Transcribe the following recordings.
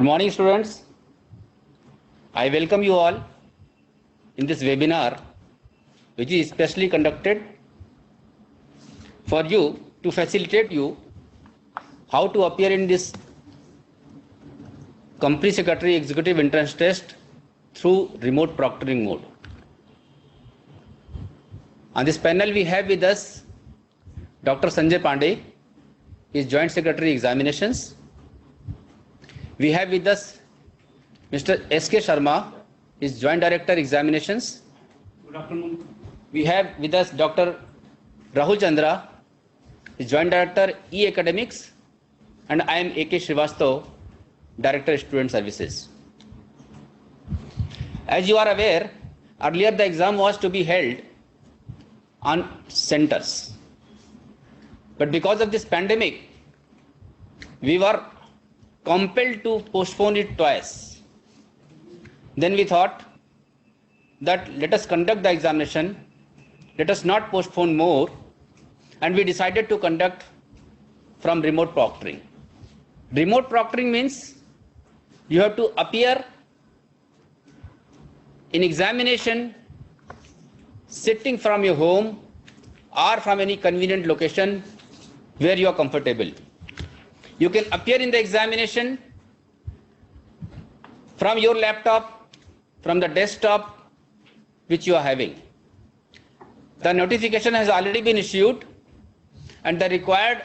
Good morning, students. I welcome you all in this webinar, which is specially conducted for you to facilitate you how to appear in this Company Secretary Executive Entrance Test through remote proctoring mode. On this panel, we have with us Dr. Sanjay Pandey, is Joint Secretary Examinations. We have with us Mr. S.K. Sharma, is Joint Director Examinations. Good afternoon. We have with us Dr. Rahul Chandra, is Joint Director E-Academics, and I am A.K. Srivastav, Director Student Services. As you are aware, earlier the exam was to be held on centers. But because of this pandemic, we were compelled to postpone it twice. Then we thought that let us conduct the examination, let us not postpone more, and we decided to conduct from remote proctoring. Remote proctoring means you have to appear in examination sitting from your home or from any convenient location where you are comfortable. You can appear in the examination from your laptop, from the desktop which you are having. The notification has already been issued and the required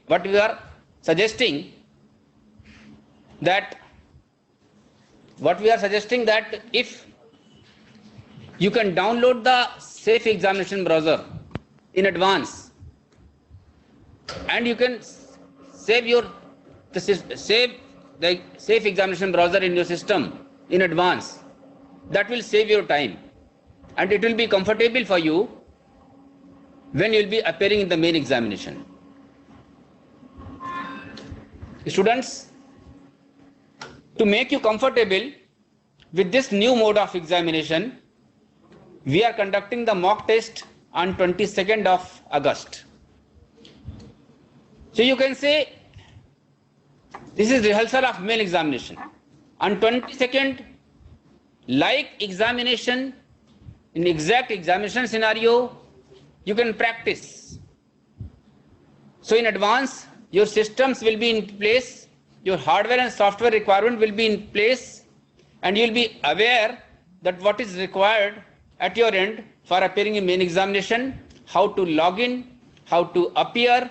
what we are suggesting that if you can download the Safe Examination browser in advance and you can save the Safe Examination browser in your system in advance, that will save your time and it will be comfortable for you when you will be appearing in the main examination. Students, to make you comfortable with this new mode of examination, we are conducting the mock test on 22nd of August. So you can say this is rehearsal of main examination. On 22nd, like examination, in exact examination scenario, you can practice. So in advance, your systems will be in place, your hardware and software requirement will be in place, and you will be aware that what is required at your end for appearing in main examination, how to log in, how to appear,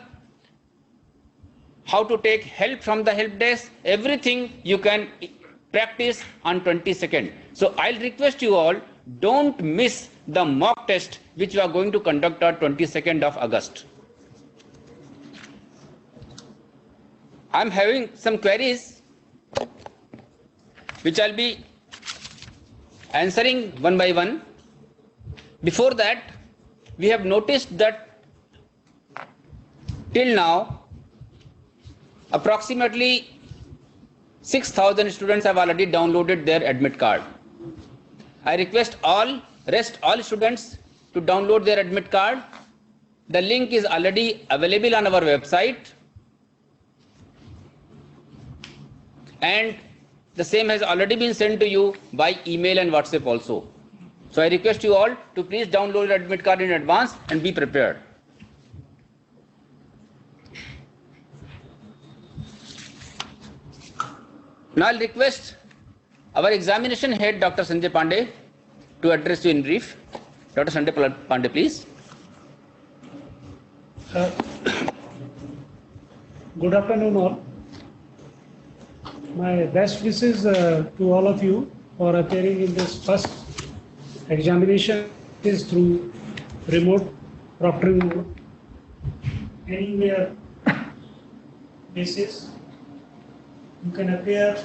how to take help from the help desk, everything you can practice on 22nd. So I'll request you all, don't miss the mock test which we are going to conduct on 22nd of August. I'm having some queries which I'll be answering one by one. Before that, we have noticed that till now approximately 6,000 students have already downloaded their admit card. I request all students to download their admit card. The link is already available on our website, and the same has already been sent to you by email and WhatsApp also. So I request you all to please download your admit card in advance and be prepared. Now I'll request our examination head, Dr. Sanjay Pandey, to address you in brief. Dr. Sanjay Pandey, please. Good afternoon all. My best wishes to all of you for appearing in this first examination is through remote proctoring mode. Anywhere basis, you can appear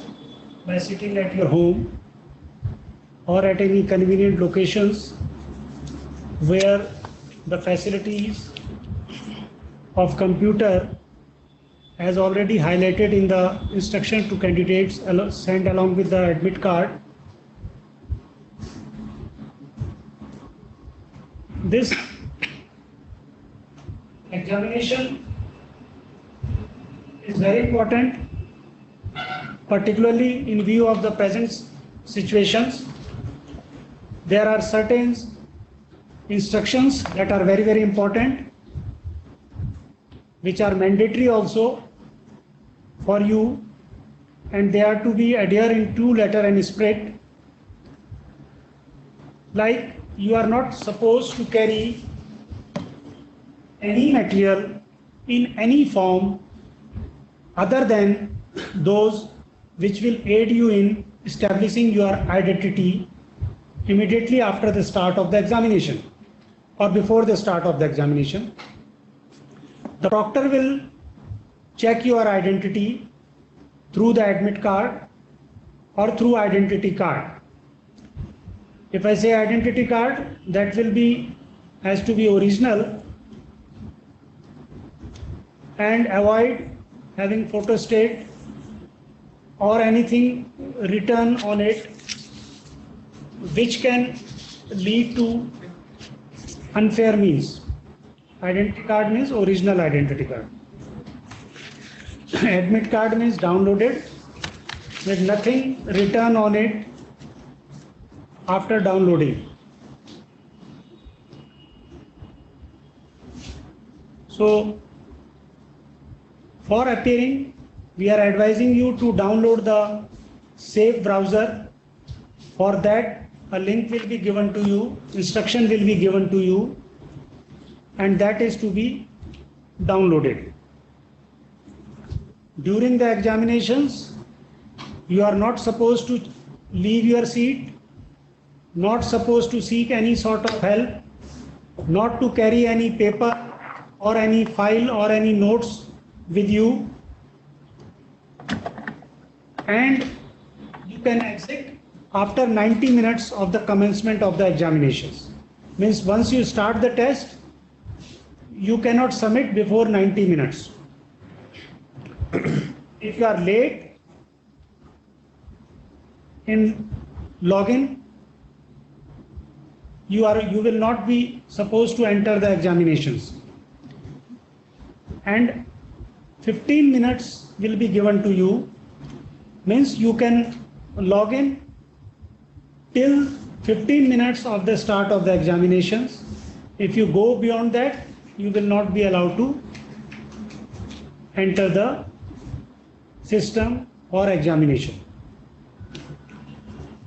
by sitting at your home or at any convenient locations where the facilities of computer as already highlighted in the instruction to candidates sent along with the admit card, this examination is very important, particularly in view of the present situations. There are certain instructions that are very, very important, which are mandatory also for you, and they are to be adhered in true letter and spirit. Like, you are not supposed to carry any material in any form other than those which will aid you in establishing your identity immediately after the start of the examination or before the start of the examination. The proctor will check your identity through the admit card or through identity card. If I say identity card, that has to be original, and avoid having photostat or anything written on it which can lead to unfair means. Identity card means original identity card. Admit card means downloaded with nothing written on it after downloading. So, for appearing, we are advising you to download the safe browser. For that, a link will be given to you, instruction will be given to you, and that is to be downloaded. During the examinations, you are not supposed to leave your seat, not supposed to seek any sort of help, not to carry any paper or any file or any notes with you, and you can exit after 90 minutes of the commencement of the examinations. Means once you start the test, you cannot submit before 90 minutes. If you are late in login, you will not be supposed to enter the examinations, and 15 minutes will be given to you. Means you can log in till 15 minutes of the start of the examinations. If you go beyond that, you will not be allowed to enter the system or examination.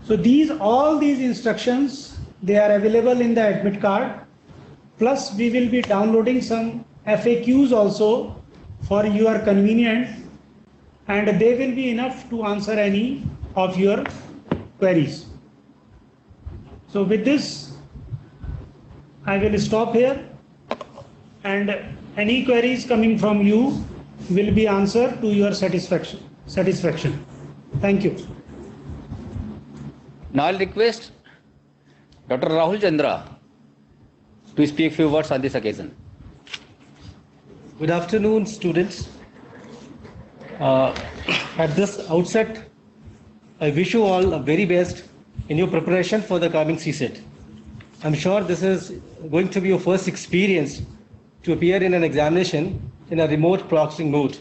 So all these instructions, they are available in the admit card. Plus, we will be downloading some FAQs also for your convenience, and they will be enough to answer any of your queries. So with this, I will stop here, and any queries coming from you will be answered to your satisfaction. Thank you. Now I'll request Dr. Rahul Chandra to speak a few words on this occasion. Good afternoon, students. At this outset, I wish you all the very best in your preparation for the coming CSET. I'm sure this is going to be your first experience to appear in an examination in a remote proctoring mode.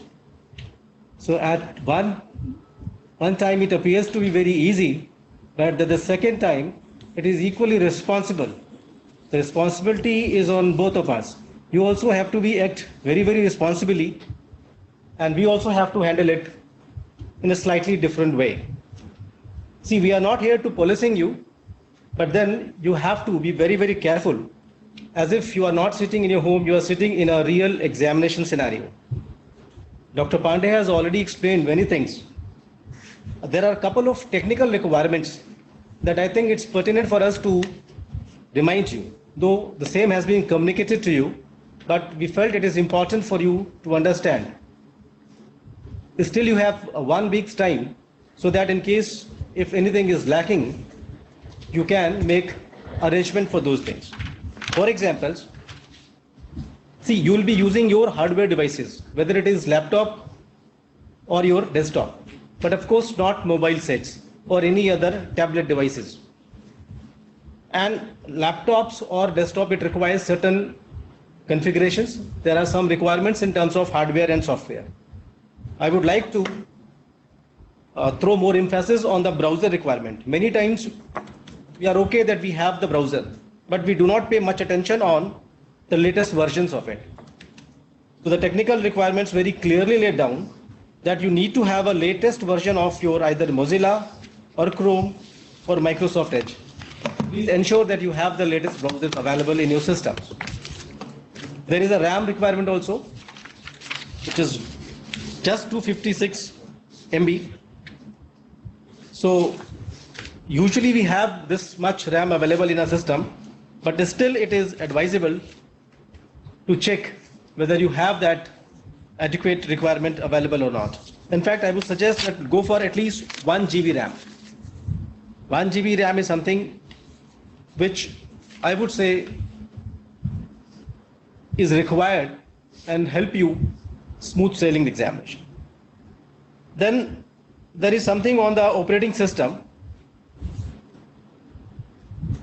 So at one time it appears to be very easy, but the second time it is equally responsible. The responsibility is on both of us. You also have to act very, very responsibly, and we also have to handle it in a slightly different way. See, we are not here to policing you, but then you have to be very, very careful. As if you are not sitting in your home, you are sitting in a real examination scenario. Dr. Pandey has already explained many things. There are a couple of technical requirements that I think it's pertinent for us to remind you, though the same has been communicated to you, but we felt it is important for you to understand. Still, you have 1 week's time, so that in case if anything is lacking, you can make arrangement for those things. For example, see, you will be using your hardware devices, whether it is laptop or your desktop, but of course not mobile sets or any other tablet devices. And laptops or desktop, it requires certain configurations. There are some requirements in terms of hardware and software. I would like to throw more emphasis on the browser requirement. Many times we are okay that we have the browser, but we do not pay much attention on the latest versions of it. So the technical requirements very clearly laid down that you need to have a latest version of your either Mozilla or Chrome or Microsoft Edge. Please ensure that you have the latest browsers available in your systems. There is a RAM requirement also, which is just 256 MB. So usually we have this much RAM available in a system, but still it is advisable to check whether you have that adequate requirement available or not. In fact, I would suggest that go for at least 1 GB RAM. 1 GB RAM is something which I would say is required and help you smooth sailing the examination. Then there is something on the operating system.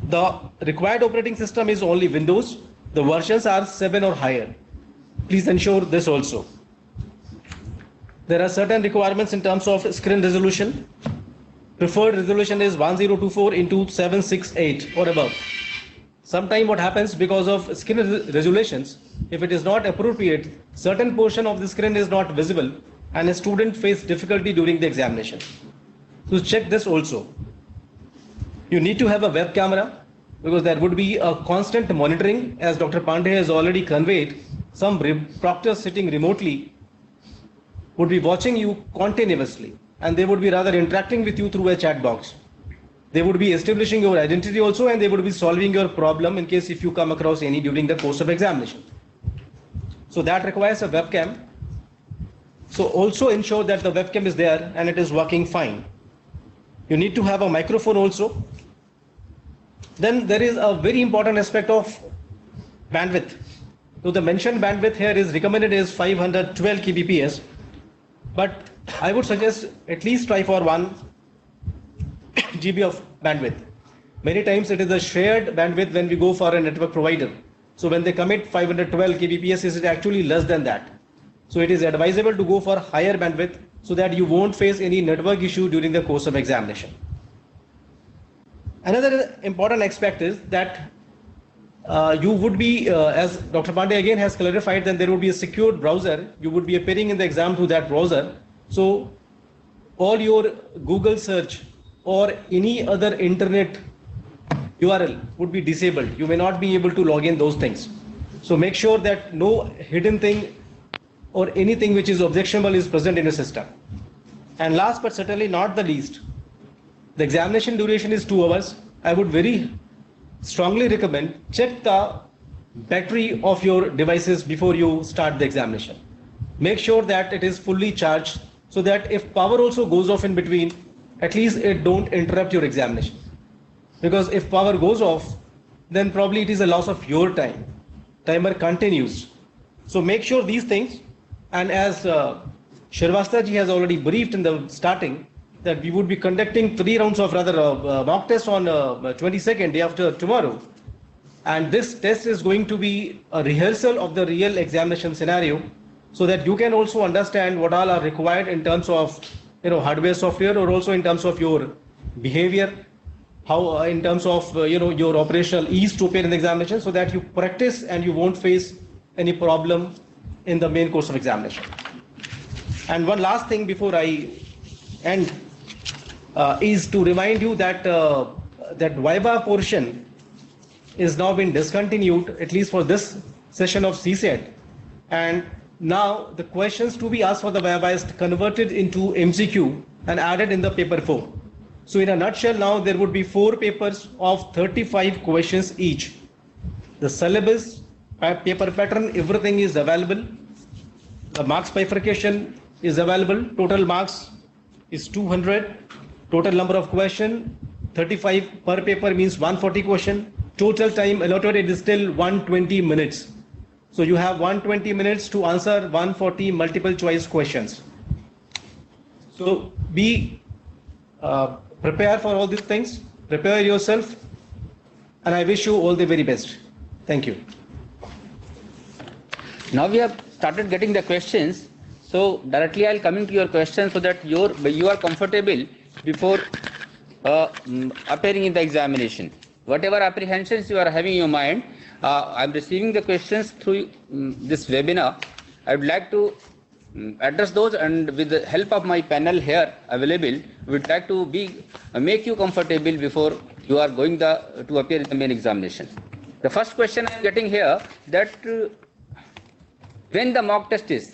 The required operating system is only Windows. The versions are 7 or higher. Please ensure this also. There are certain requirements in terms of screen resolution. Preferred resolution is 1024 into 768 or above. Sometimes what happens because of screen resolutions, if it is not appropriate, certain portion of the screen is not visible and a student face difficulty during the examination. So check this also. You need to have a web camera because there would be a constant monitoring, as Dr. Pandey has already conveyed. Some proctors sitting remotely would be watching you continuously and they would be rather interacting with you through a chat box. They would be establishing your identity also and they would be solving your problem in case if you come across any during the course of examination. So that requires a webcam. So also ensure that the webcam is there and it is working fine. You need to have a microphone also. Then there is a very important aspect of bandwidth. So the mentioned bandwidth here is recommended is 512 kbps, but I would suggest at least try for 1 GB of bandwidth. Many times it is a shared bandwidth when we go for a network provider. So when they commit 512 kbps, is it actually less than that? So it is advisable to go for higher bandwidth so that you won't face any network issue during the course of examination. Another important aspect is that you would be, as Dr. Pandey again has clarified, then there would be a secured browser. You would be appearing in the exam through that browser. So all your Google search or any other internet URL would be disabled. You may not be able to log in those things. So make sure that no hidden thing or anything which is objectionable is present in your system. And last but certainly not the least, the examination duration is 2 hours. I would very strongly recommend check the battery of your devices before you start the examination. Make sure that it is fully charged so that if power also goes off in between, at least it don't interrupt your examination. Because if power goes off, then probably it is a loss of your time. Timer continues. So make sure these things, and as Shrivastava ji has already briefed in the starting, that we would be conducting 3 rounds of mock tests on 22nd, day after tomorrow. And this test is going to be a rehearsal of the real examination scenario so that you can also understand what all are required in terms of hardware, software, or also in terms of your behavior, how in terms of your operational ease to appear in the examination, so that you practice and you won't face any problem in the main course of examination. And one last thing before I end is to remind you that that Viva portion is now been discontinued, at least for this session of CSET, and now the questions to be asked for the Viva is converted into MCQ and added in the paper 4. So in a nutshell, now there would be 4 papers of 35 questions each. The syllabus, paper pattern, everything is available. The marks bifurcation is available. Total marks is 200. Total number of question 35 per paper means 140 question. Total time allotted is still 120 minutes. So you have 120 minutes to answer 140 multiple choice questions. So be prepared for all these things, prepare yourself, and I wish you all the very best. Thank you. Now we have started getting the questions. So directly I'll come into your questions so that you are comfortable before appearing in the examination. Whatever apprehensions you are having in your mind, I'm receiving the questions through this webinar. I would like to address those, and with the help of my panel here available, we would like to make you comfortable before you are going to appear in the main examination. The first question I am getting here, that when the mock test is,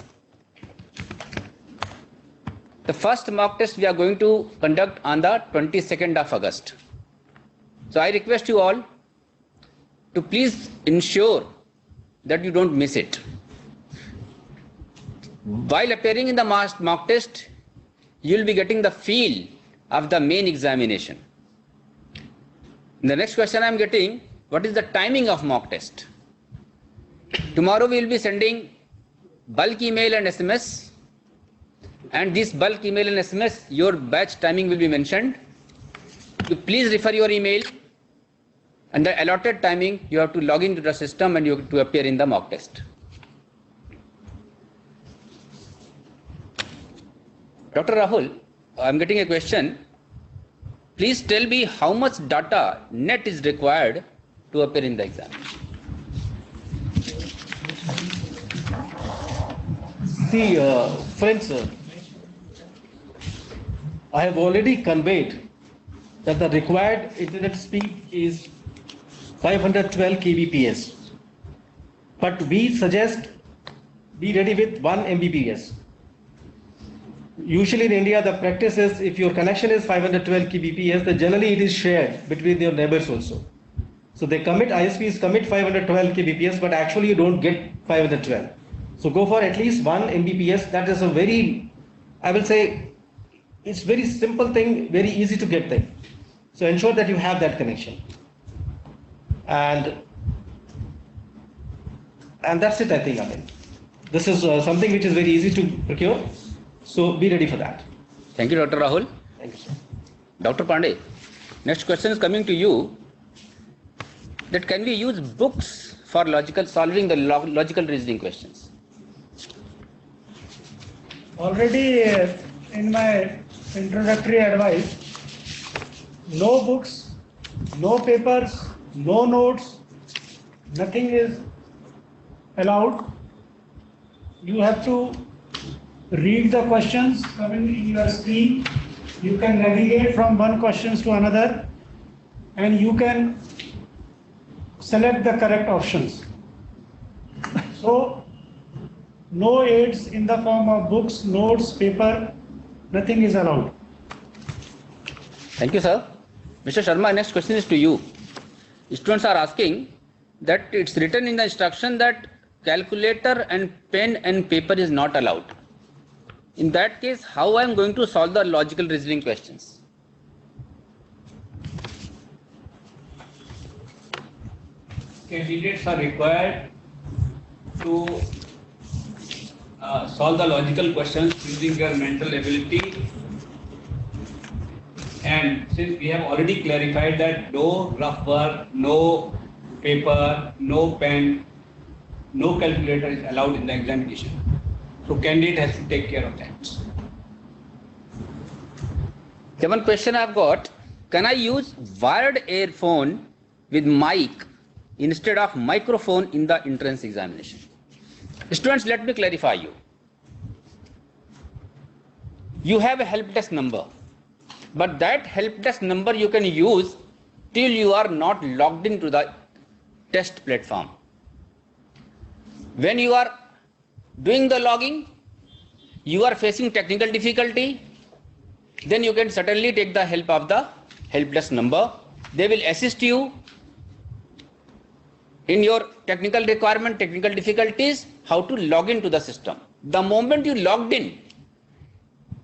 the first mock test we are going to conduct on the 22nd of August. So I request you all to please ensure that you don't miss it. While appearing in the mock test, you will be getting the feel of the main examination. The next question I am getting, what is the timing of mock test? Tomorrow we will be sending bulk email and SMS, and this bulk email and SMS, your batch timing will be mentioned. You please refer your email, and the allotted timing you have to log into the system and you have to appear in the mock test. Dr. Rahul, I am getting a question. Please tell me how much data net is required to appear in the exam. See, friends, I have already conveyed that the required internet speed is 512 kbps, but we suggest be ready with 1 Mbps. Usually in India, the practice is if your connection is 512 kbps, then generally it is shared between your neighbors also. So they commit, ISPs commit 512 kbps, but actually you don't get 512. So go for at least 1 Mbps. That is a very, I will say, it's very simple thing, very easy to get thing. So ensure that you have that connection. And that's it, I think. I mean, this is something which is very easy to procure. So be ready for that. Thank you, Dr. Rahul. Thank you, sir. Dr. Pandey, next question is coming to you. That can we use books for solving the logical reasoning questions? Already in my introductory advice, no books, no papers, no notes, nothing is allowed. You have to read the questions coming in your screen. You can navigate from one question to another, and you can select the correct options. So no aids in the form of books, notes, paper, nothing is allowed. Thank you, sir. Mr. Sharma, next question is to you. Students are asking that it's written in the instruction that calculator and pen and paper is not allowed. In that case, how I am going to solve the logical reasoning questions? Candidates are required to solve the logical questions using their mental ability, and since we have already clarified that no rough work, no paper, no pen, no calculator is allowed in the examination, so candidate has to take care of that. The one question I've got, can I use wired earphone with mic instead of microphone in the entrance examination? Students, let me clarify you. You have a help desk number, but that help desk number you can use till you are not logged into the test platform. When you are doing the logging, you are facing technical difficulty, then you can certainly take the help of the help desk number. They will assist you in your technical requirement, technical difficulties, how to log into the system. The moment you logged in,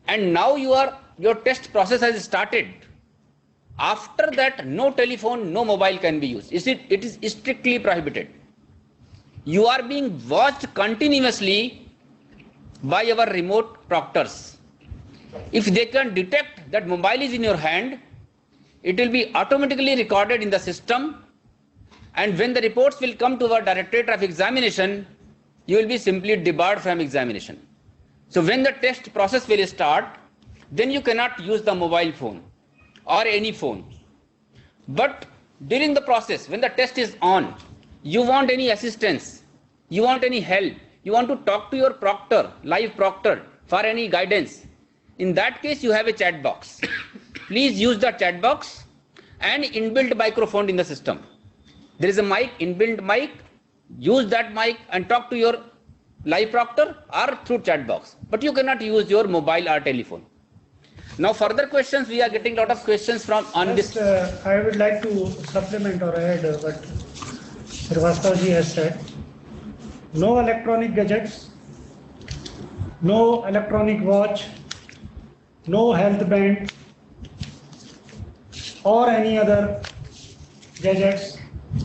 and now your test process has started, after that no telephone, no mobile can be used. It is strictly prohibited. You are being watched continuously by our remote proctors. If they can detect that mobile is in your hand, it will be automatically recorded in the system, and when the reports will come to our Directorate of Examination, you will be simply debarred from examination. So when the test process will start, then you cannot use the mobile phone or any phone. But during the process, when the test is on, you want any assistance, you want any help, you want to talk to your proctor, live proctor, for any guidance. In that case, you have a chat box. Please use the chat box and inbuilt microphone in the system. There is a mic, inbuilt mic. Use that mic and talk to your live proctor or through chat box. But you cannot use your mobile or telephone. Now further questions, we are getting a lot of questions from on this. I would like to supplement or add what Srivastava ji has said. No electronic gadgets, no electronic watch, no health band or any other gadgets,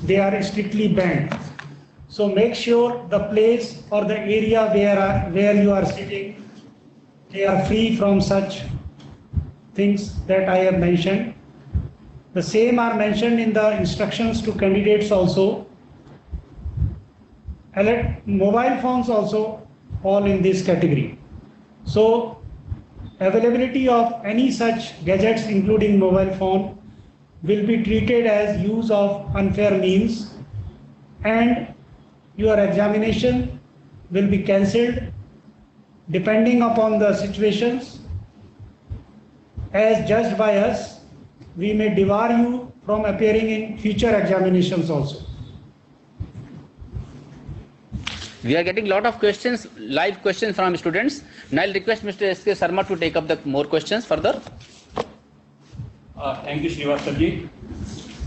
they are strictly banned. So make sure the place or the area where you are sitting, they are free from such things that I have mentioned. The same are mentioned in the instructions to candidates also. Mobile phones also fall in this category. So availability of any such gadgets including mobile phone will be treated as use of unfair means, and your examination will be cancelled depending upon the situations. As judged by us, we may debar you from appearing in future examinations also. We are getting a lot of questions, live questions from students. Now I'll request Mr. S.K. Sharma to take up the more questions further. Thank you, Srivastava ji.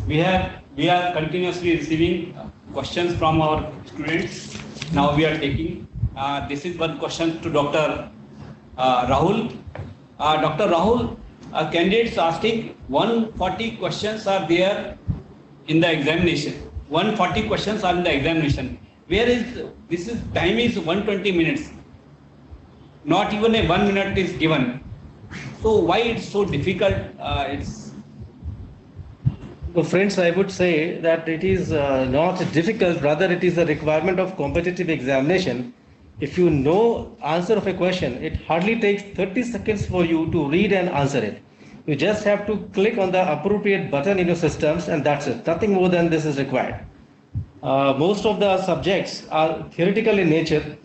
We are continuously receiving questions from our students. Now we are taking. This is one question to Dr. Rahul. Dr. Rahul, candidates asking 140 questions are there in the examination. 140 questions are in the examination. Where is this? Is time is 120 minutes. Not even a 1 minute is given. So why it's so difficult? Well, friends, I would say that it is not difficult, rather it is a requirement of competitive examination. If you know answer of a question, it hardly takes 30 seconds for you to read and answer it. You just have to click on the appropriate button in your systems and that's it. Nothing more than this is required. Most of the subjects are theoretical in nature.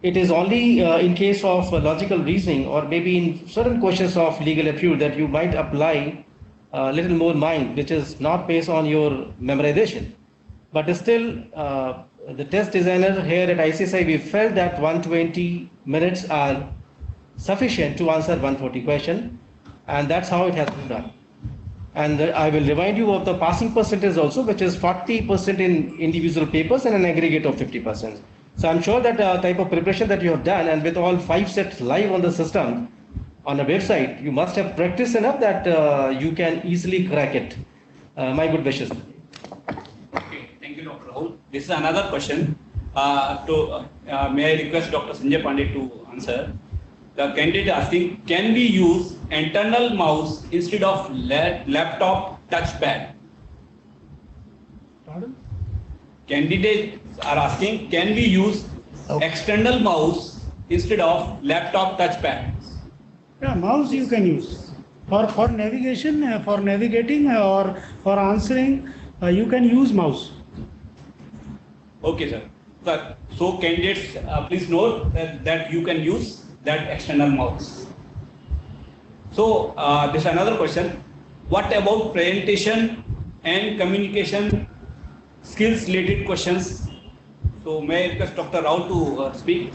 It is only in case of logical reasoning or maybe in certain questions of legal appeal that you might apply a little more mind, which is not based on your memorization. But still, the test designer here at ICSI, we felt that 120 minutes are sufficient to answer 140 questions, and that's how it has been done. And I will remind you of the passing percentage also, which is 40% in individual papers and an aggregate of 50%. So I'm sure that type of preparation that you have done, and with all 5 sets live on the system, on the website, you must have practiced enough that you can easily crack it. My good wishes. Okay, thank you, Dr. Rahul. This is another question. May I request Dr. Sanjay Pandey to answer? The candidate asking, can we use internal mouse instead of laptop touchpad? Pardon? Candidates are asking, can we use external mouse instead of laptop touchpad? Yeah, mouse you can use for navigation, for navigating or for answering. You can use mouse. Okay, sir. So candidates, please note that you can use that external mouse. So this is another question. What about presentation and communication skills related questions? So may I request Dr. Rao to speak?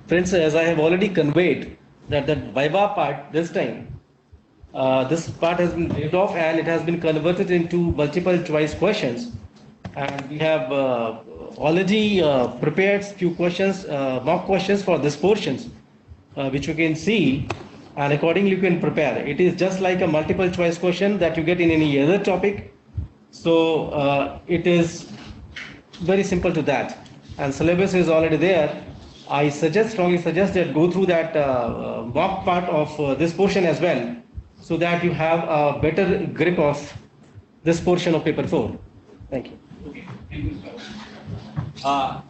Friends, as I have already conveyed, that the Viva part this time, this part has been waived off and it has been converted into multiple choice questions. And we have already prepared few questions, mock questions for this portions, which you can see, and accordingly you can prepare. It is just like a multiple choice question that you get in any other topic. So it is very simple to that. And syllabus is already there. I strongly suggest that go through that mock part of this portion as well, so that you have a better grip of this portion of paper 4. Thank you. Okay, thank you, sir.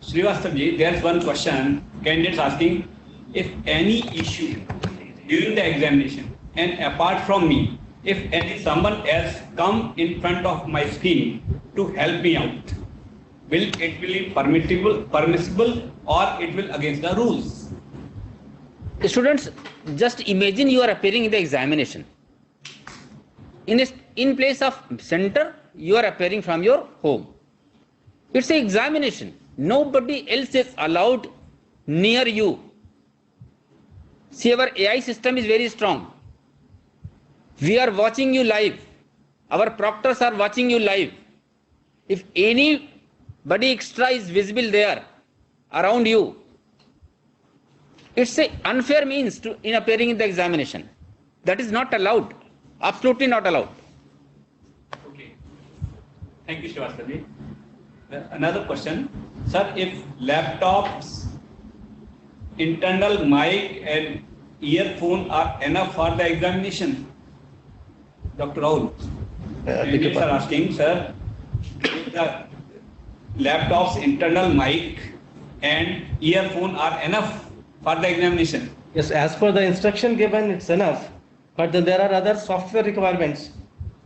Srivastav ji, there's one question. Candidates asking if any issue during the examination, and apart from me, if someone else come in front of my screen to help me out, will it be permissible, or it will against the rules? Students, just imagine you are appearing in the examination. In place of center, you are appearing from your home. It's an examination. Nobody else is allowed near you. See, our AI system is very strong. We are watching you live. Our proctors are watching you live. If anybody extra is visible there around you, it's an unfair means in appearing in the examination. That is not allowed. Absolutely not allowed. Okay. Thank you, Srivastav. Another question. Sir, if laptops, internal mic and earphone are enough for the examination? Dr. Rahul. Candidates are asking, sir, if the laptop's internal mic and earphone are enough for the examination? Yes, as per the instruction given, it's enough. But then there are other software requirements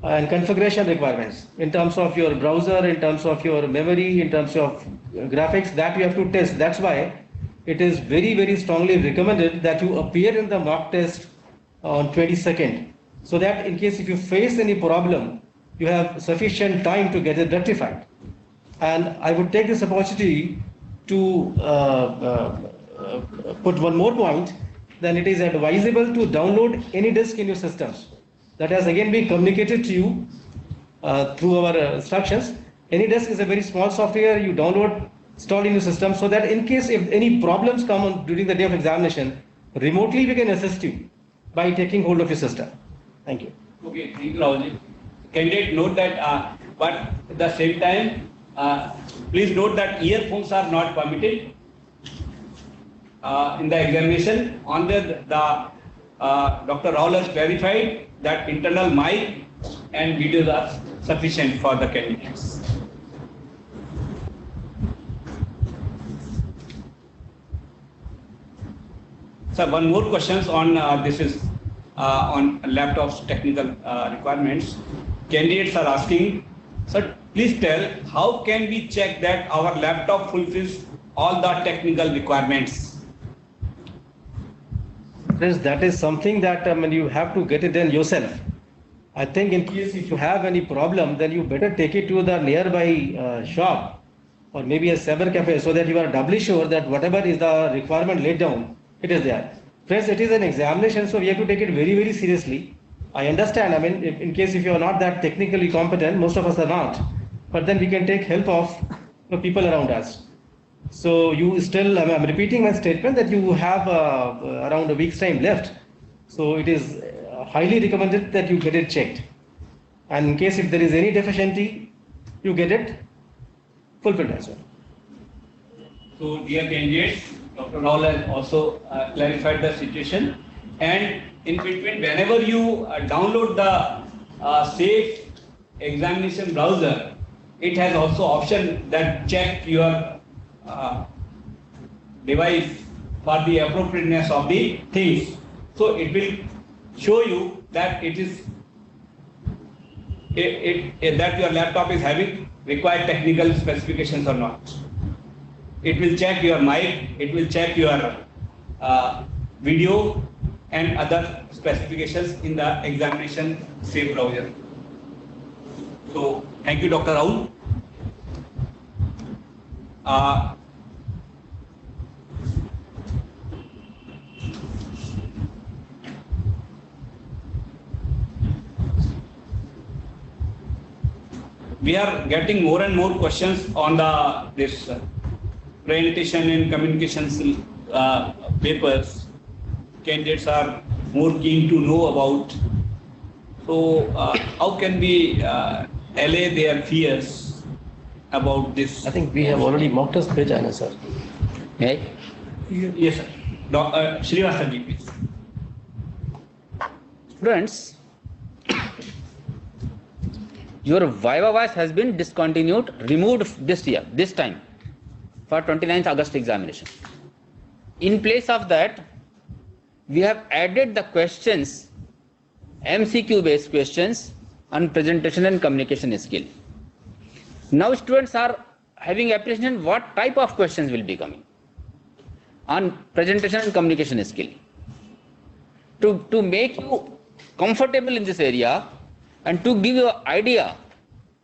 and configuration requirements in terms of your browser, in terms of your memory, in terms of graphics that you have to test. That's why it is very, very strongly recommended that you appear in the mock test on 22nd, so that in case if you face any problem, you have sufficient time to get it rectified. And I would take this opportunity to put one more point. Then it is advisable to download any disk in your systems. That has again been communicated to you through our instructions. Any disk is a very small software you download, install in your system, so that in case if any problems come on during the day of examination, remotely we can assist you by taking hold of your system. Thank you. Okay, thank you, Rahul. Candidate note that, but at the same time, please note that earphones are not permitted in the examination. On the Dr. Rahul has clarified that internal mic and videos are sufficient for the candidates. So one more questions on this is on laptops technical requirements. Candidates are asking, sir, please tell how can we check that our laptop fulfills all the technical requirements? That is something that you have to get it done yourself. I think in case if you have any problem, then you better take it to the nearby shop or maybe a cyber cafe, so that you are doubly sure that whatever is the requirement laid down, it is there. Friends, it is an examination, so we have to take it very, very seriously. I understand, in case if you are not that technically competent, most of us are not, but then we can take help of the people around us. So you still, I'm repeating my statement that you have around a week's time left. So it is highly recommended that you get it checked. And in case if there is any deficiency, you get it fulfilled as well. So dear candidates, Dr. Rahul has also clarified the situation. And in between, whenever you download the safe examination browser, it has also option that check your device for the appropriateness of the things. So it will show you that it is that your laptop is having required technical specifications or not. It will check your mic, it will check your video and other specifications in the examination safe browser. So thank you, Dr. Rahul. We are getting more and more questions on this presentation and communications papers. Candidates are more keen to know about. So how can we allay their fears about this? I think we have already mock test page, sir. May I? Yes, sir. Srivastava ji, please. Students, your Viva voice has been discontinued, removed this year, this time, for 29th August examination. In place of that, we have added the questions, MCQ based questions on presentation and communication skill. Now students are having apprehension what type of questions will be coming on presentation and communication skill. To make you comfortable in this area and to give you an idea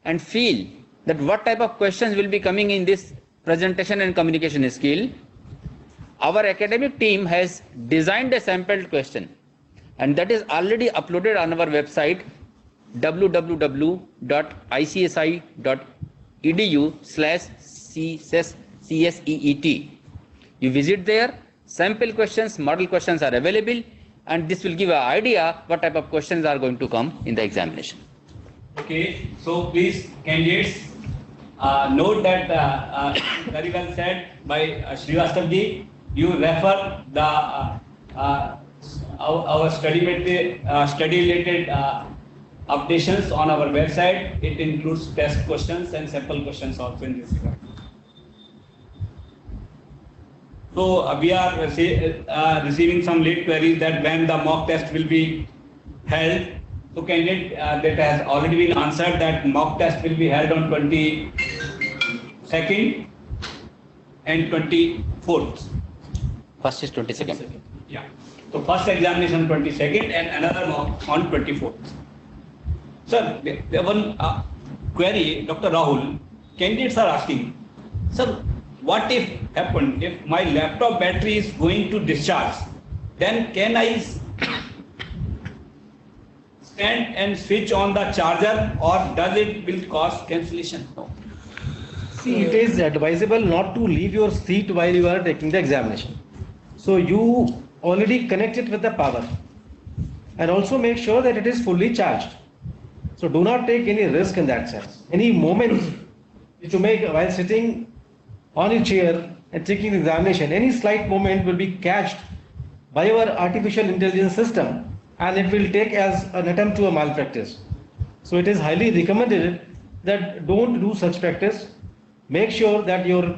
and feel that what type of questions will be coming in this presentation and communication skill, our academic team has designed a sampled question, and that is already uploaded on our website www.icsi.edu/CSEET. You visit there, sample questions, model questions are available, and this will give an idea what type of questions are going to come in the examination. Okay, so please, candidates, note that very well said by Srivastava ji. You refer the our study related updations on our website. It includes test questions and sample questions also in this regard. So we are receiving some late queries that when the mock test will be held. So candidate, that has already been answered that mock test will be held on 22nd and 24th. First is 22nd. Yeah. So first examination 22nd and another mock on 24th. Sir, there one query, Dr. Rahul, candidates are asking, sir, what if happened if my laptop battery is going to discharge? Then can I stand and switch on the charger, or does it will cause cancellation? No. See, it is advisable not to leave your seat while you are taking the examination. So you already connect it with the power, and also make sure that it is fully charged. So do not take any risk in that sense. Any moment which you make while sitting on your chair and taking the examination, any slight moment will be catched by our artificial intelligence system, and it will take as an attempt to a malpractice. So it is highly recommended that don't do such practice. Make sure that your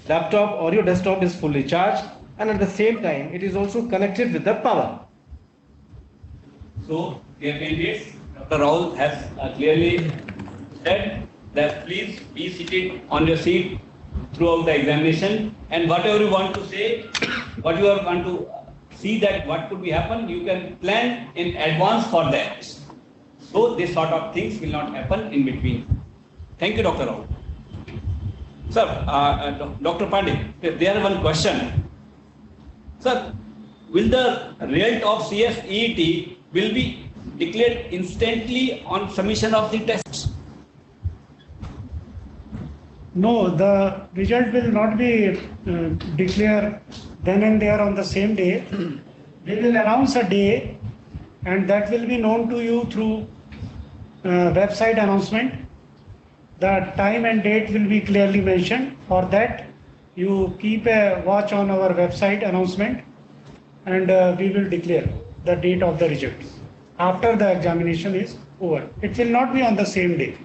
laptop or your desktop is fully charged, and at the same time it is also connected with the power. So, dear candidates, Dr. Rahul has clearly said that please be seated on your seat throughout the examination, and whatever you want to say, what you want to see that what could be happen, you can plan in advance for that. So this sort of things will not happen in between. Thank you, Dr. Rahul. Sir, Dr. Pandey, there is one question. Sir, will the result of CSEET will be declared instantly on submission of the tests? No, the result will not be declared then and there on the same day. They will announce a day, and that will be known to you through website announcement. The time and date will be clearly mentioned. For that, you keep a watch on our website announcement, and we will declare the date of the result after the examination is over. It will not be on the same day.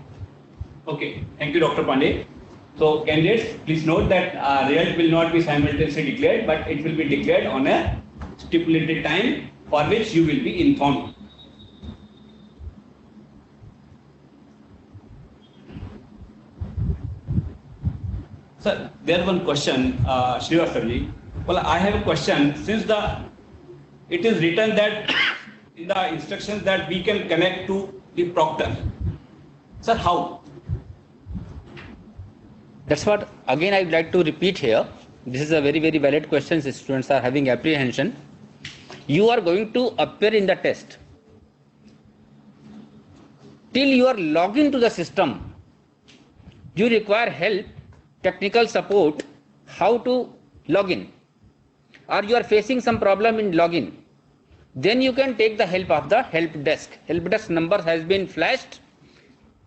Okay, thank you, Dr. Pandey. So candidates, please note that result will not be simultaneously declared, but it will be declared on a stipulated time for which you will be informed. Sir, there is one question, Srivastava ji. Well, I have a question. Since it is written that in the instructions that we can connect to the proctor. Sir, how? That's what again I would like to repeat here. This is a very, very valid question. Students are having apprehension. You are going to appear in the test. Till you are logged into the system, you require help, technical support, how to log in. Or you are facing some problem in login. Then you can take the help of the help desk. Help desk number has been flashed.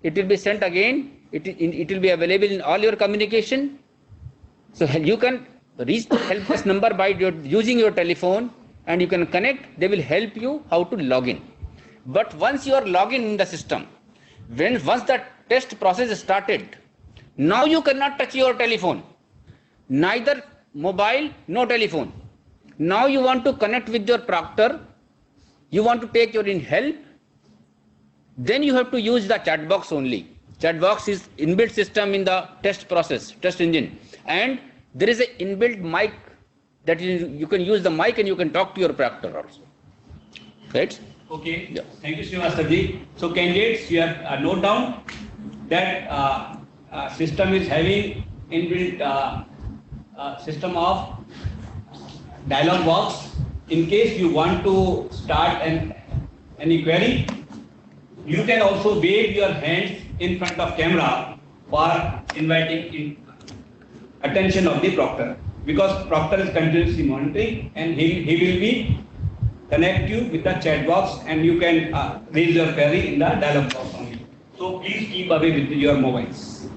It will be sent again. It will be available in all your communication. So you can reach the help desk number by using your telephone and you can connect. They will help you how to log in. But once you are logged in the system, once the test process is started, now you cannot touch your telephone, neither mobile, no telephone. Now you want to connect with your proctor, you want to take your help, then you have to use the chat box only. Chat box is inbuilt system in the test process, test engine, and there is an inbuilt mic that you can use the mic and you can talk to your proctor also. Right? Okay. Yeah. Thank you, Srivastava ji. So candidates, you have note down that system is having inbuilt system of dialog box. In case you want to start any query, you can also wave your hands in front of camera for inviting in attention of the proctor, because proctor is continuously monitoring and he will be connect you with the chat box and you can raise your query in the dialog box only. So please keep away with your mobiles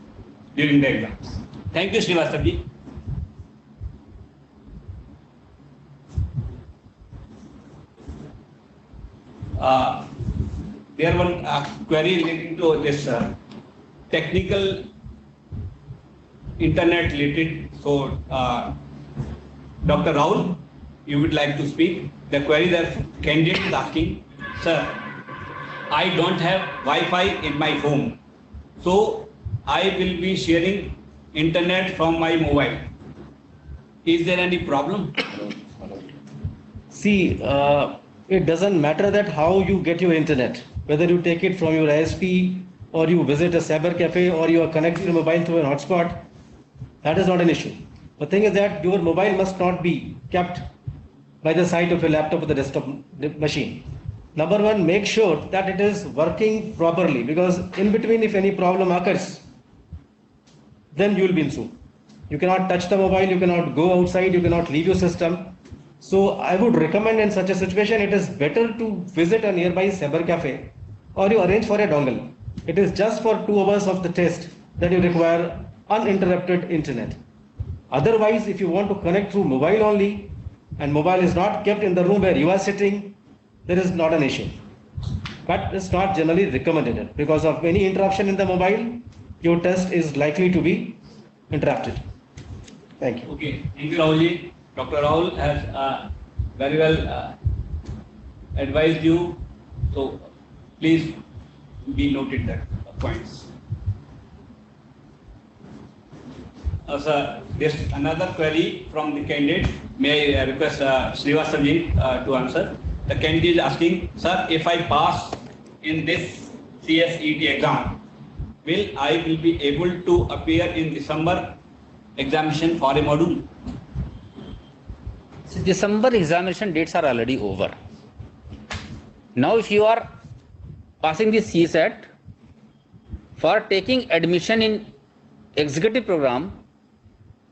during the exams. Thank you, Srivastava ji. There one query relating to this technical internet related. So, Dr. Rahul, you would like to speak. The query that candidate is asking, sir, I don't have Wi-Fi in my home, so I will be sharing internet from my mobile. Is there any problem? See, it doesn't matter that how you get your internet, whether you take it from your ISP or you visit a cyber cafe or you are connecting your mobile to a hotspot. That is not an issue. The thing is that your mobile must not be kept by the side of your laptop or the desktop machine. Number one, make sure that it is working properly, because in between, if any problem occurs, then you will be in soup. You cannot touch the mobile, you cannot go outside, you cannot leave your system. So I would recommend in such a situation, it is better to visit a nearby cyber cafe or you arrange for a dongle. It is just for 2 hours of the test that you require uninterrupted internet. Otherwise, if you want to connect through mobile only and mobile is not kept in the room where you are sitting, there is not an issue. But it's not generally recommended, because of any interruption in the mobile, your test is likely to be interrupted. Thank you. Okay, thank you, Rahulji. Dr. Rahul has very well advised you, so please be noted that points. Sir, there's another query from the candidate. May I request Srivastava ji to answer? The candidate is asking, sir, if I pass in this CSET exam, will I be able to appear in December examination for a module? So December examination dates are already over. Now if you are passing the CSET, for taking admission in executive program,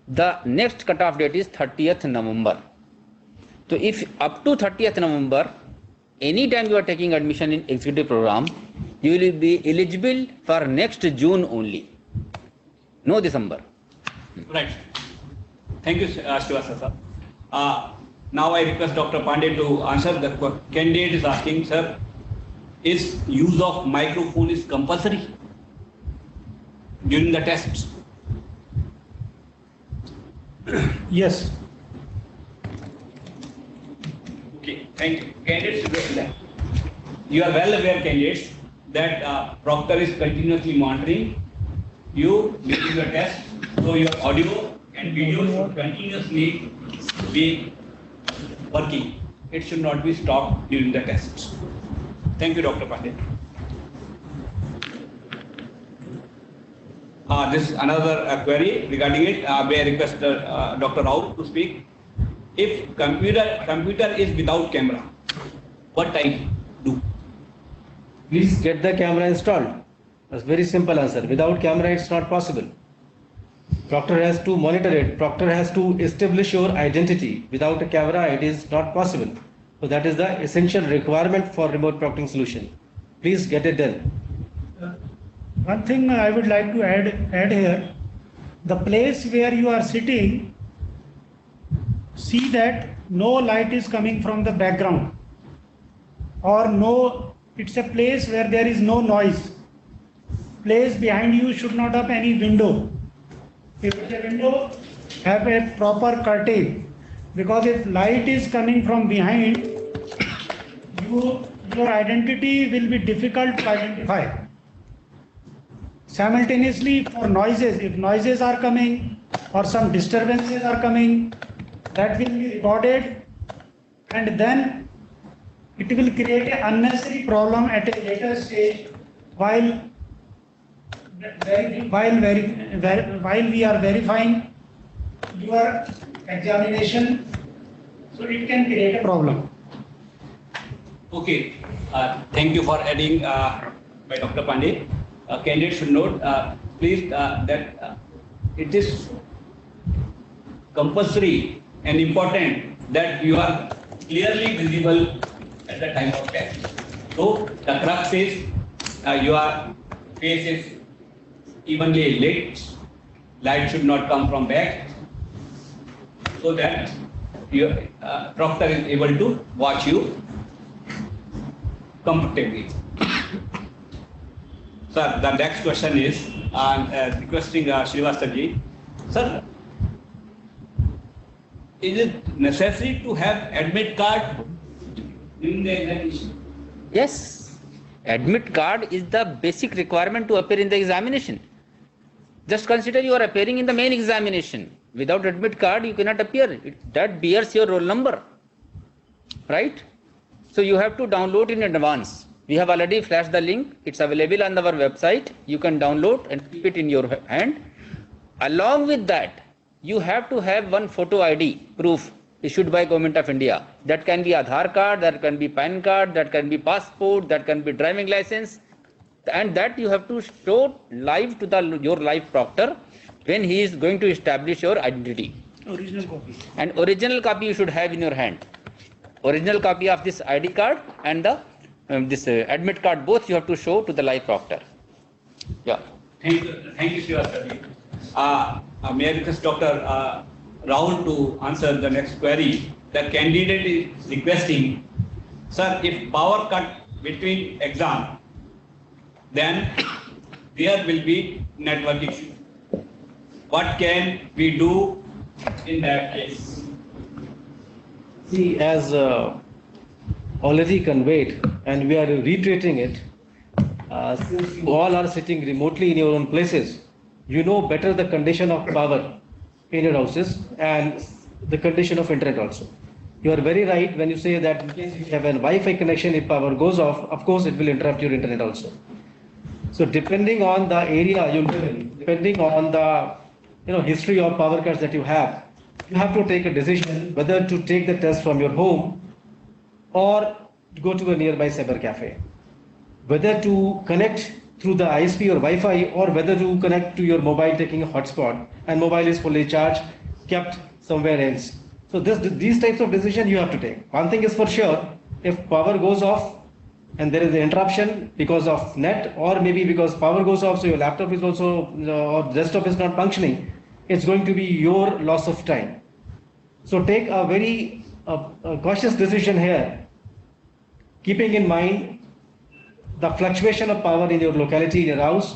the next cutoff date is 30th November. So if up to 30th November, any time you are taking admission in executive program, you will be eligible for next June only, no December. Right. Thank you, Srivastava sir. Now I request Dr. Pandey to answer. The candidate is asking, sir, is use of microphone is compulsory during the tests? Yes. Okay, thank you. Candidates, you are well aware, candidates, that proctor is continuously monitoring you during the test, so your audio and video should continuously be working. It should not be stopped during the tests. Thank you, Dr. Pandey. This is another query regarding it. May I request Dr. Rao to speak? If computer is without camera, what I do? Please get the camera installed. That's very simple answer. Without camera, it's not possible. Proctor has to monitor it. Proctor has to establish your identity. Without a camera, it is not possible. So that is the essential requirement for remote proctoring solution. Please get it done. One thing I would like to add here, the place where you are sitting, see that no light is coming from the background, or no, it's a place where there is no noise. Place behind you should not have any window. If it's a window, have a proper curtain, because if light is coming from behind, your identity will be difficult to identify. Simultaneously, for noises, if noises are coming or some disturbances are coming, that will be recorded, and then it will create an unnecessary problem at a later stage while we are verifying your examination. So it can create a problem. Okay, thank you for adding by Dr. Pandey. Candidate should note, please, that it is compulsory and important that you are clearly visible at the time of test. So the crux is your face is evenly lit, light should not come from back, so that your proctor is able to watch you comfortably. Sir, the next question is requesting Srivastava ji. Sir, is it necessary to have admit card during the examination? Yes, admit card is the basic requirement to appear in the examination. Just consider you are appearing in the main examination. Without admit card, you cannot appear. That bears your roll number, right? So you have to download in advance. We have already flashed the link. It's available on our website. You can download and keep it in your hand. Along with that, you have to have one photo ID proof issued by Government of India. That can be Aadhaar card, that can be PAN card, that can be passport, that can be driving license, and that you have to show live to your live proctor when he is going to establish your identity. Original copy. An original copy you should have in your hand. Original copy of this ID card and the this admit card, both you have to show to the live proctor. Yeah. Thank you, Srivastava. May I request Dr. Rahul to answer the next query? The candidate is requesting, sir, if power cut between exam, then there will be network issue. What can we do in that case? See, as already conveyed, and we are reiterating it, since you all are sitting remotely in your own places, you know better the condition of power in your houses and the condition of internet also. You are very right when you say that in case you have a Wi-Fi connection, if power goes off, of course it will interrupt your internet also. So depending on the area you live in, depending on the history of power cuts that you have to take a decision whether to take the test from your home or go to a nearby cyber cafe, whether to connect through the ISP or Wi-Fi, or whether to connect to your mobile taking a hotspot and mobile is fully charged, kept somewhere else. So these types of decisions you have to take. One thing is for sure, if power goes off and there is an interruption because of net, or maybe because power goes off so your laptop is also or desktop is not functioning, it's going to be your loss of time. So take a very cautious decision here, keeping in mind the fluctuation of power in your locality, in your house,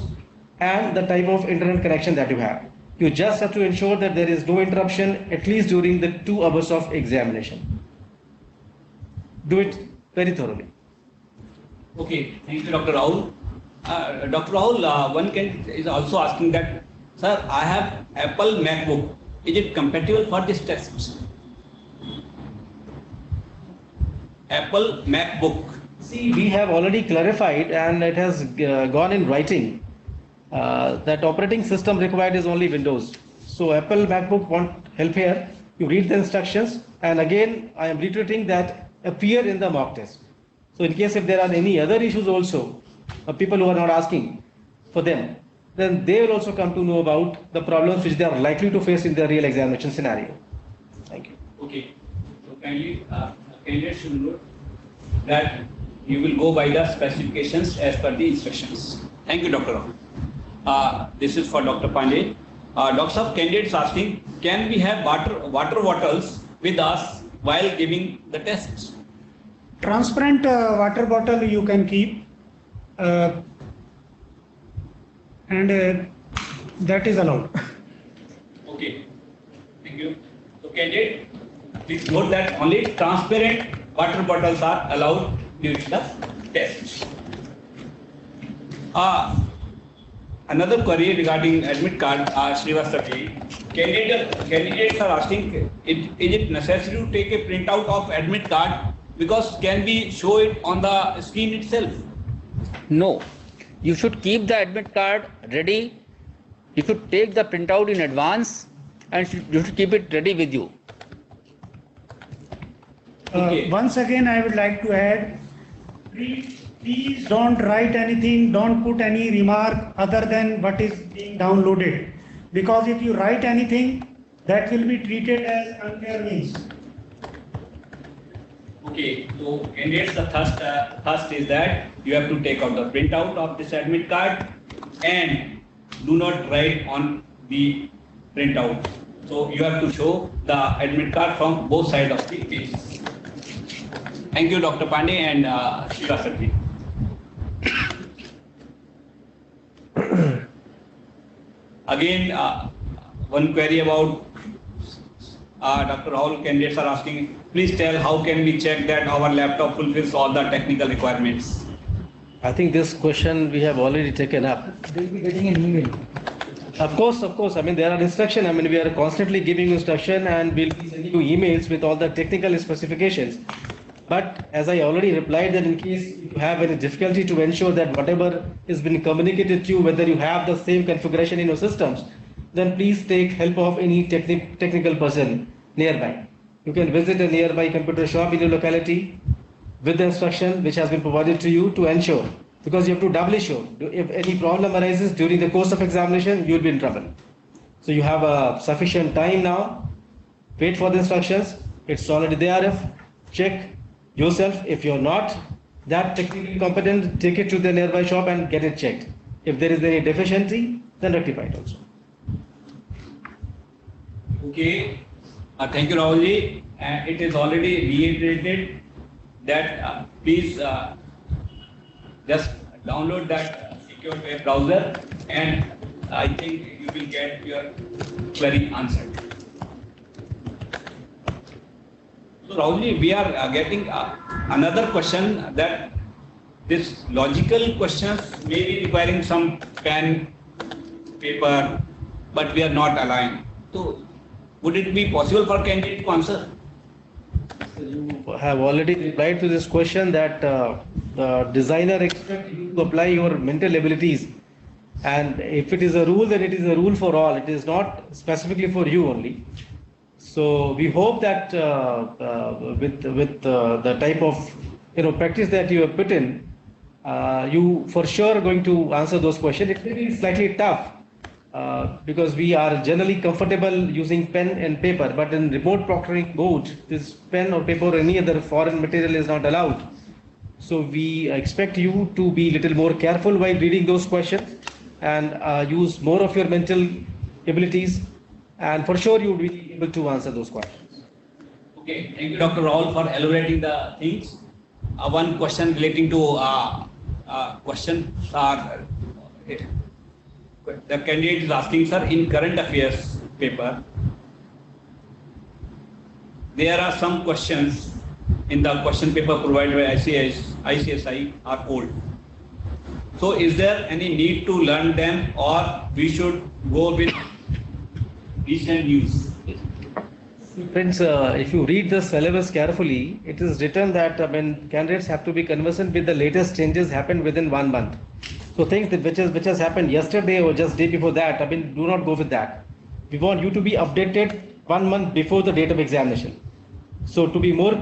and the type of internet connection that you have. You just have to ensure that there is no interruption, at least during the 2 hours of examination. Do it very thoroughly. Okay, thank you, Dr. Rahul. Dr. Rahul, one candidate is also asking that, sir, I have Apple MacBook. Is it compatible for this test? Apple MacBook. See, we have already clarified and it has gone in writing that operating system required is only Windows. So Apple MacBook won't help here. You read the instructions, and again I am reiterating that appear in the mock test. So in case if there are any other issues also, people who are not asking for them, then they will also come to know about the problems which they are likely to face in their real examination scenario. Thank you. Okay. So kindly, candidates should note that you will go by the specifications as per the instructions. Thank you, Dr. Rahul. This is for Dr. Pandey. Dr. Saab, candidates asking, can we have water bottles with us while giving the tests. Transparent water bottle you can keep, and that is allowed. Okay, thank you. So candidate, please note that only transparent water bottles are allowed during the test. Another query regarding admit card, Srivastav. Candidates are asking, is it necessary to take a printout of admit card, because can we show it on the screen itself? No, you should keep the admit card ready. You should take the printout in advance and you should keep it ready with you. Okay. Once again, I would like to add, please don't write anything, don't put any remark other than what is being downloaded. Because if you write anything, that will be treated as unfair means. Okay, so candidates, the first is that you have to take out the printout of this admit card and do not write on the printout. So you have to show the admit card from both sides of the page. Thank you, Dr. Pandey and Srivastav. Again, one query about Dr. Rahul. Candidates are asking, please tell how can we check that our laptop fulfills all the technical requirements? I think this question we have already taken up. They'll be getting an email. Of course. I mean, there are instructions. I mean, we are constantly giving instruction and we'll be sending you emails with all the technical specifications. But as I already replied, that in case you have any difficulty to ensure that whatever is being communicated to you, whether you have the same configuration in your systems, then please take help of any technical person nearby. You can visit a nearby computer shop in your locality with the instruction which has been provided to you to ensure, because you have to doubly sure. If any problem arises during the course of examination, you will be in trouble. So you have sufficient time now. Wait for the instructions. It's already there. Check yourself. If you're not that technically competent, take it to the nearby shop and get it checked. If there is any deficiency, then rectify it also. Okay, thank you, Rahulji. It is already reiterated that please just download that secure web browser, and I think you will get your query answered. So Rahulji, we are getting another question that this logical questions may be requiring some pen, paper, but we are not allowing. So would it be possible for candidate to answer? You have already replied to this question that the designer expects you to apply your mental abilities, and if it is a rule, then it is a rule for all. It is not specifically for you only. So we hope that with the type of practice that you have put in, you for sure are going to answer those questions. It may be slightly tough. Because we are generally comfortable using pen and paper, but in remote proctoring mode, this pen or paper or any other foreign material is not allowed. So we expect you to be a little more careful while reading those questions and use more of your mental abilities, and for sure you will be able to answer those questions. Okay, thank you, Dr. Rahul, for elaborating the things. One question relating to questions are. The candidate is asking, sir, in current affairs paper, there are some questions in the question paper provided by ICSI are old. So is there any need to learn them, or we should go with recent news? Friends, if you read the syllabus carefully, it is written that candidates have to be conversant with the latest changes happened within 1 month. So things that which has happened yesterday or just day before that, do not go with that. We want you to be updated 1 month before the date of examination. So to be more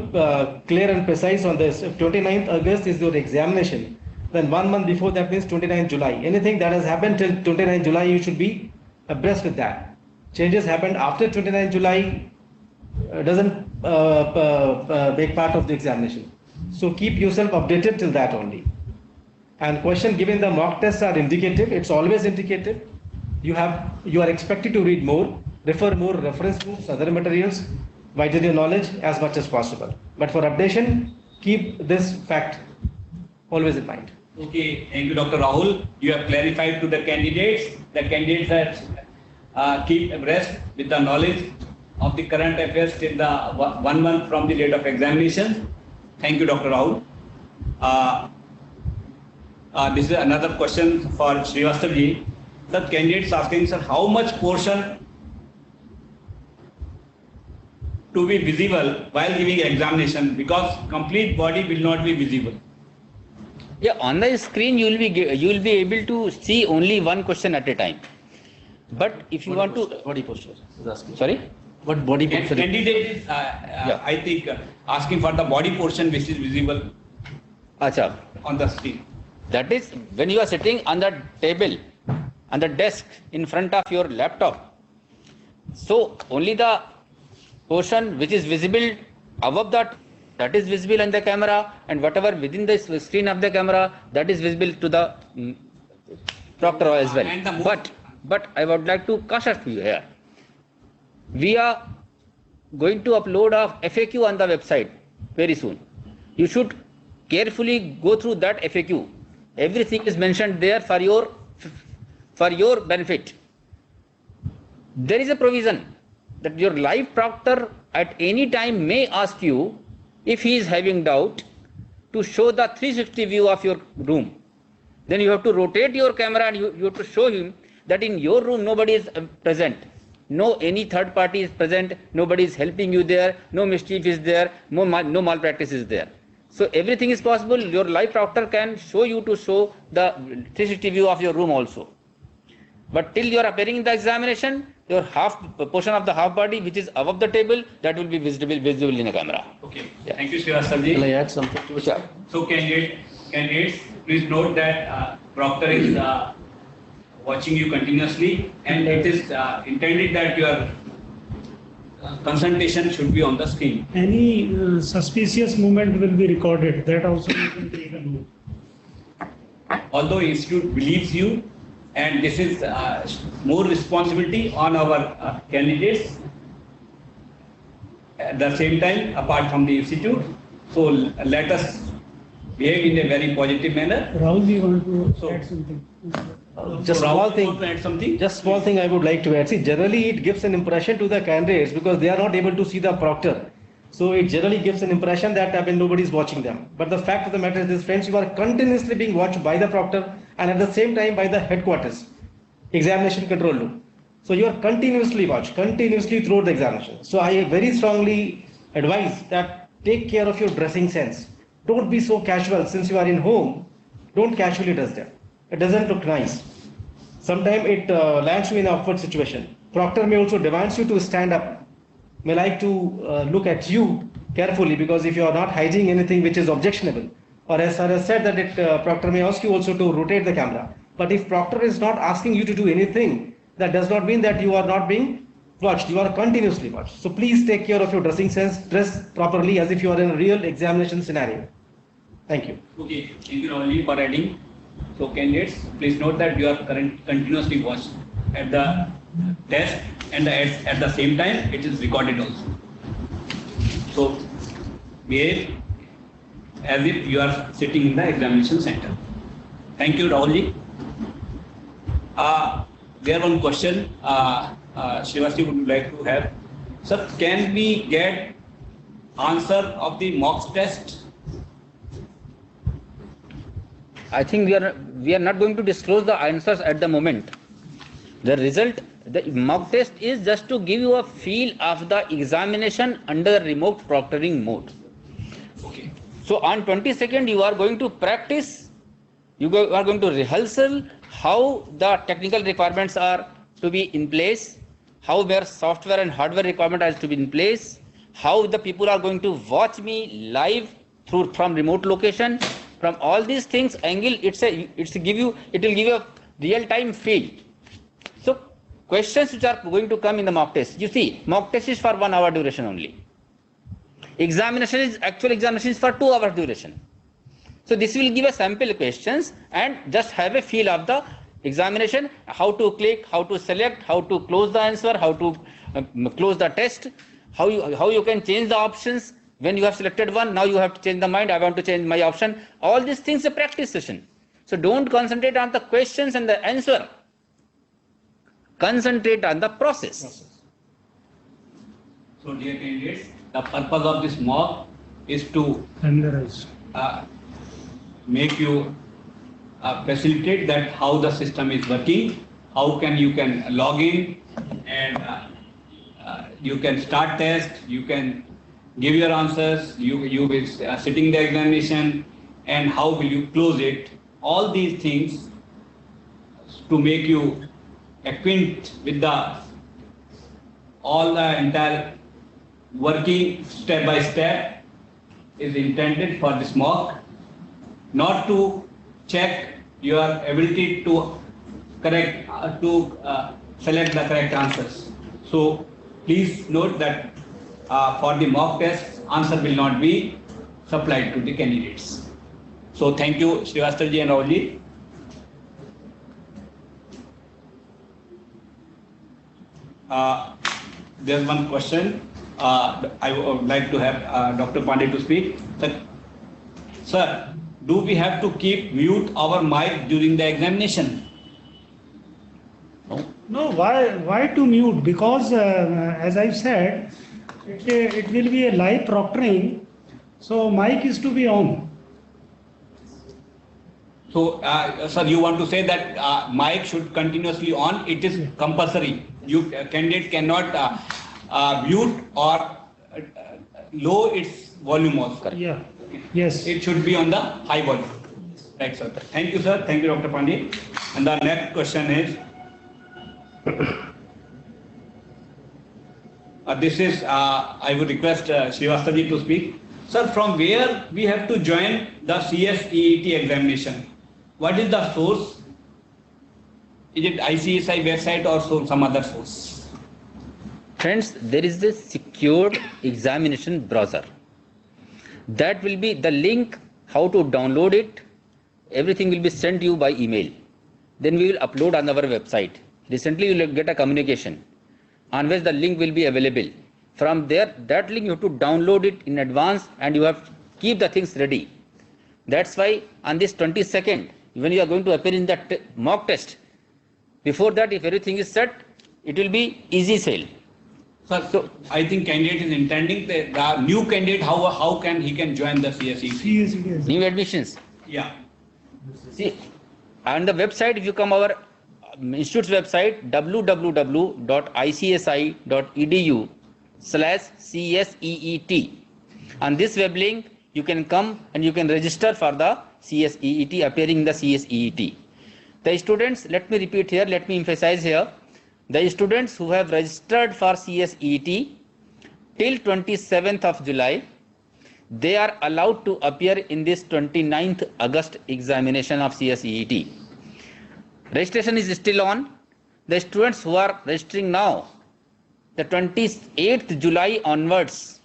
clear and precise on this, if 29th August is your examination, then 1 month before that means 29th July. Anything that has happened till 29th July, you should be abreast with that. Changes happened after 29th July doesn't make part of the examination. So keep yourself updated till that only. And question given the mock tests are indicative. It's always indicative. You are expected to read more, refer more reference books, other materials, widen your knowledge as much as possible. But for updation, keep this fact always in mind. Okay, thank you, Dr. Rahul. You have clarified to the candidates. The candidates are keep abreast with the knowledge of the current affairs till the 1 month from the date of examination. Thank you, Dr. Rahul. This is another question for Srivastav ji. The candidates asking, sir, how much portion to be visible while giving examination, because complete body will not be visible. Yeah, on the screen you will be able to see only one question at a time. But if you want to body posture is asking. Sorry? What body posture? Candidate is, I think, asking for the body portion which is visible Acha. on the screen. That is when you are sitting on the table, on the desk in front of your laptop. So only the portion which is visible above that is visible on the camera, and whatever within the screen of the camera, that is visible to the proctor as well. And the But I would like to caution you here. We are going to upload a FAQ on the website very soon. You should carefully go through that FAQ. Everything is mentioned there for your benefit. There is a provision that your live proctor at any time may ask you, if he is having doubt, to show the 360 view of your room. Then you have to rotate your camera and you have to show him that in your room nobody is present. No any third party is present, nobody is helping you there, no mischief is there, no malpractice is there. So everything is possible. Your live proctor can show you to show the 360 view of your room also. But till you are appearing in the examination, your portion of the half body which is above the table, that will be visible in the camera. Okay. Yeah. Thank you, Srivastav ji. Will I add something to it? Sure. So candidates, please note that proctor is watching you continuously, and it is intended that your consultation should be on the screen. Any suspicious movement will be recorded. That also you can take a note. Although institute believes you, and this is more responsibility on our candidates. At the same time, apart from the institute, so let us behave in a very positive manner. Rahul, you want to So- add something? Just So Rahul, small you thing. want to add something? Just small thing I would like to add. See, generally it gives an impression to the candidates because they are not able to see the proctor. So it generally gives an impression that nobody is watching them. But the fact of the matter is this, friends, you are continuously being watched by the proctor and at the same time by the headquarters, examination control room. So you are continuously watched, continuously throughout the examination. So I very strongly advise that take care of your dressing sense. Don't be so casual. Since you are in home, don't casually dress there. It doesn't look nice. Sometimes it lands you in an awkward situation. Proctor may also demand you to stand up, may like to look at you carefully, because if you are not hiding anything which is objectionable, or as Sir has said that proctor may ask you also to rotate the camera. But if proctor is not asking you to do anything, that does not mean that you are not being watched. You are continuously watched. So please take care of your dressing sense. Dress properly as if you are in a real examination scenario. Thank you. Okay, thank you Rahul for adding. So candidates, please note that you are continuously watched at the desk, and at the same time it is recorded also. So behave as if you are sitting in the examination center. Thank you, Rahul ji. There one question Srivastava would like to have. Sir, can we get answer of the mock test? I think we are not going to disclose the answers at the moment. The result, the mock test is just to give you a feel of the examination under remote proctoring mode. Okay. So on 22nd you are going to practice, are going to rehearsal how the technical requirements are to be in place, how their software and hardware requirement has to be in place, how the people are going to watch me live from remote location. From all these things angle, it will give you a real time feel. So questions which are going to come in the mock test, you see, mock test is for 1 hour duration only. Actual examination is for 2 hours duration. So this will give a sample questions and just have a feel of the examination, how to click, how to select, how to close the answer, how to close the test, how you can change the options when you have selected one. Now you have to change the mind. I want to change my option. All these things a practice session. So don't concentrate on the questions and the answer. Concentrate on the process. So dear candidates, the purpose of this mock is to Familiarize. make you facilitate that how the system is working, how you can log in, and you can start test, you can give your answers, you will sitting the examination, and how will you close it. All these things to make you acquaint with all the entire working step by step is intended for this mock, not to check your ability to select the correct answers. So please note that for the mock test, answer will not be supplied to the candidates. So thank you, Srivastava ji and Rahul ji. There's one question. I would like to have Dr. Pandey to speak. Sir, do we have to keep mute our mic during the examination? No, why to mute? Because as I've said, it will be a live proctoring, so mic is to be on. So, sir, you want to say that mic should continuously on? It is compulsory. Candidate cannot mute or low its volume also. Yeah. Yes. It should be on the high volume. Right, sir. Thank you, sir. Thank you, Dr. Pandey. And the next question is, this is, I would request Srivastava ji to speak. Sir, from where we have to join the CSEET examination? What is the source? Is it ICSI website or some other source? Friends, there is a secured examination browser. That will be the link, how to download it. Everything will be sent to you by email. Then we will upload on our website. Recently you will get a communication on which the link will be available. From there, that link you have to download it in advance and you have to keep the things ready. That's why on this 22nd, when you are going to appear in that mock test, before that, if everything is set, it will be easy sale. Sir, so I think candidate is intending the new candidate, how can he join the CSEET? Yes. New admissions. Yeah. See, on the website, if you come our institute's website, www.icsi.edu/CSEET. On this web link, you can come and you can register for the CSEET, appearing in the CSEET. The students, let me repeat here, let me emphasize here, the students who have registered for CSEET till 27th of July, they are allowed to appear in this 29th August examination of CSEET. Registration is still on. The students who are registering now, the 28th July onwards,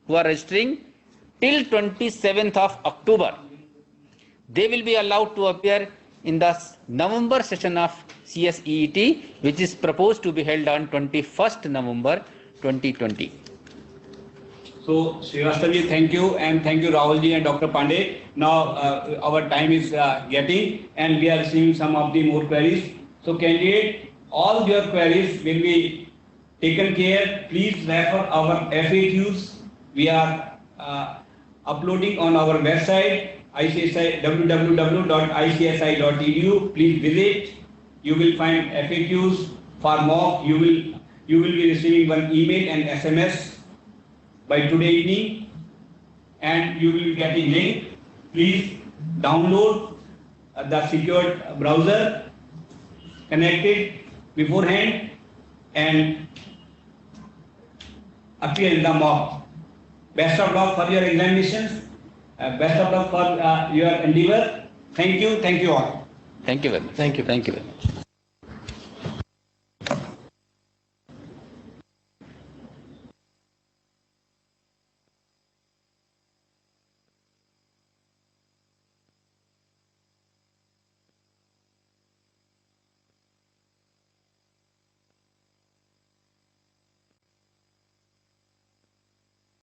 who are registering till 27th of October, they will be allowed to appear in the November session of CSEET, which is proposed to be held on 21st November 2020. So, Srivastava ji, thank you, and thank you, Rahul ji and Dr. Pandey. Now, our time is getting, and we are receiving some of the more queries. So, candidate, all your queries will be taken care. Please refer our FAQs. We are uploading on our website, www.icsi.edu. Please visit. You will find FAQs for mock. You will be receiving one email and SMS by today evening, and you will be getting link. Please download the secured browser, connect it beforehand, and appear in the mock. Best of luck for your examinations. Best of luck for your endeavor. Thank you all. Thank you very much. Thank you. Thank you very much.